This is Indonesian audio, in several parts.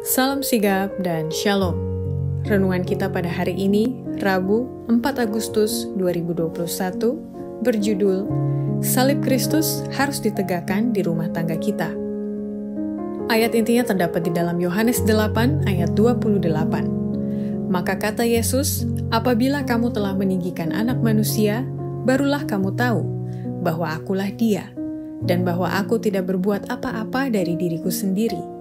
Salam sigap dan shalom. Renungan kita pada hari ini, Rabu 4 Agustus 2021, berjudul Salib Kristus harus ditegakkan di rumah tangga kita. Ayat intinya terdapat di dalam Yohanes 8 ayat 28. Maka kata Yesus, apabila kamu telah meninggikan anak manusia, barulah kamu tahu bahwa akulah dia, dan bahwa aku tidak berbuat apa-apa dari diriku sendiri,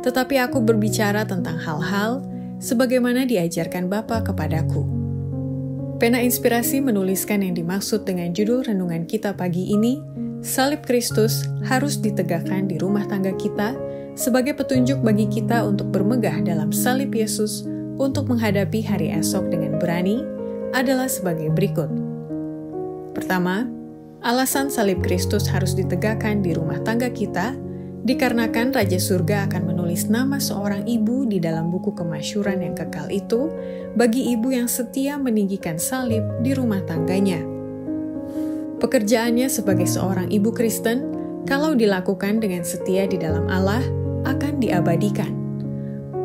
tetapi aku berbicara tentang hal-hal sebagaimana diajarkan Bapa kepadaku. Pena Inspirasi menuliskan yang dimaksud dengan judul renungan kita pagi ini, Salib Kristus harus ditegakkan di rumah tangga kita sebagai petunjuk bagi kita untuk bermegah dalam salib Yesus untuk menghadapi hari esok dengan berani adalah sebagai berikut. Pertama, alasan salib Kristus harus ditegakkan di rumah tangga kita dikarenakan Raja Surga akan menulis nama seorang ibu di dalam buku kemasyuran yang kekal itu bagi ibu yang setia meninggikan salib di rumah tangganya. Pekerjaannya sebagai seorang ibu Kristen, kalau dilakukan dengan setia di dalam Allah, akan diabadikan.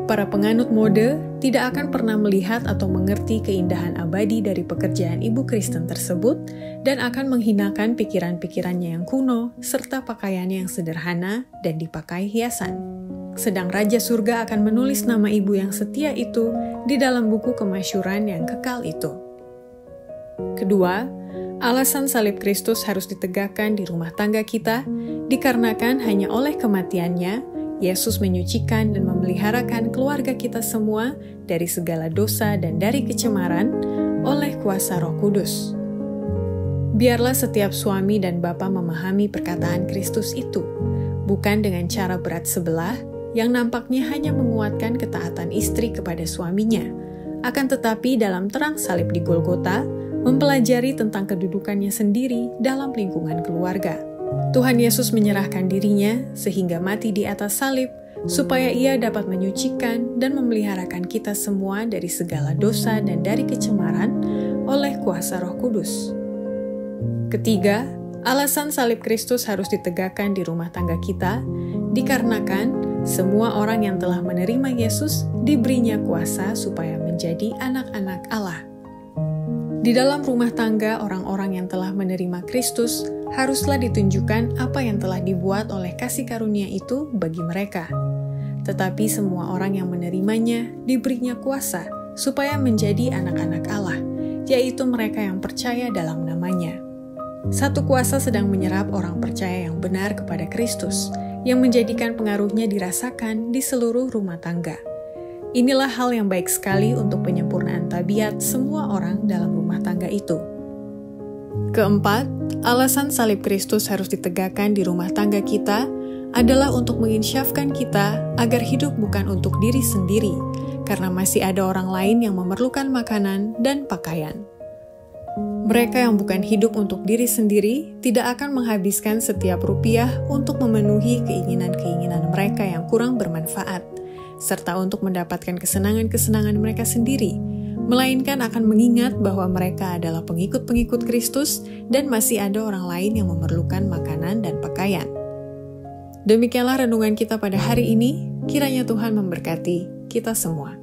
Para penganut mode tidak akan pernah melihat atau mengerti keindahan abadi dari pekerjaan ibu Kristen tersebut dan akan menghinakan pikiran-pikirannya yang kuno serta pakaiannya yang sederhana dan dipakai hiasan. Sedang Raja Surga akan menulis nama ibu yang setia itu di dalam buku kemasyuran yang kekal itu. Kedua, alasan salib Kristus harus ditegakkan di rumah tangga kita dikarenakan hanya oleh kematiannya Yesus menyucikan dan memeliharakan keluarga kita semua dari segala dosa dan dari kecemaran oleh kuasa Roh Kudus. Biarlah setiap suami dan bapa memahami perkataan Kristus itu, bukan dengan cara berat sebelah yang nampaknya hanya menguatkan ketaatan istri kepada suaminya, akan tetapi dalam terang salib di Golgota, mempelajari tentang kedudukannya sendiri dalam lingkungan keluarga. Tuhan Yesus menyerahkan dirinya sehingga mati di atas salib supaya ia dapat menyucikan dan memeliharakan kita semua dari segala dosa dan dari kecemaran oleh kuasa Roh Kudus. Ketiga, alasan salib Kristus harus ditegakkan di rumah tangga kita dikarenakan semua orang yang telah menerima Yesus diberinya kuasa supaya menjadi anak-anak Allah. Di dalam rumah tangga orang-orang yang telah menerima Kristus haruslah ditunjukkan apa yang telah dibuat oleh kasih karunia itu bagi mereka. Tetapi semua orang yang menerimanya diberinya kuasa supaya menjadi anak-anak Allah, yaitu mereka yang percaya dalam namanya. Satu kuasa sedang menyerap orang percaya yang benar kepada Kristus, yang menjadikan pengaruhnya dirasakan di seluruh rumah tangga. Inilah hal yang baik sekali untuk penyempurnaan tabiat semua orang dalam rumah tangga itu. Keempat, alasan salib Kristus harus ditegakkan di rumah tangga kita adalah untuk menginsyafkan kita agar hidup bukan untuk diri sendiri, karena masih ada orang lain yang memerlukan makanan dan pakaian. Mereka yang bukan hidup untuk diri sendiri tidak akan menghabiskan setiap rupiah untuk memenuhi keinginan-keinginan mereka yang kurang bermanfaat, serta untuk mendapatkan kesenangan-kesenangan mereka sendiri, melainkan akan mengingat bahwa mereka adalah pengikut-pengikut Kristus dan masih ada orang lain yang memerlukan makanan dan pakaian. Demikianlah renungan kita pada hari ini, kiranya Tuhan memberkati kita semua.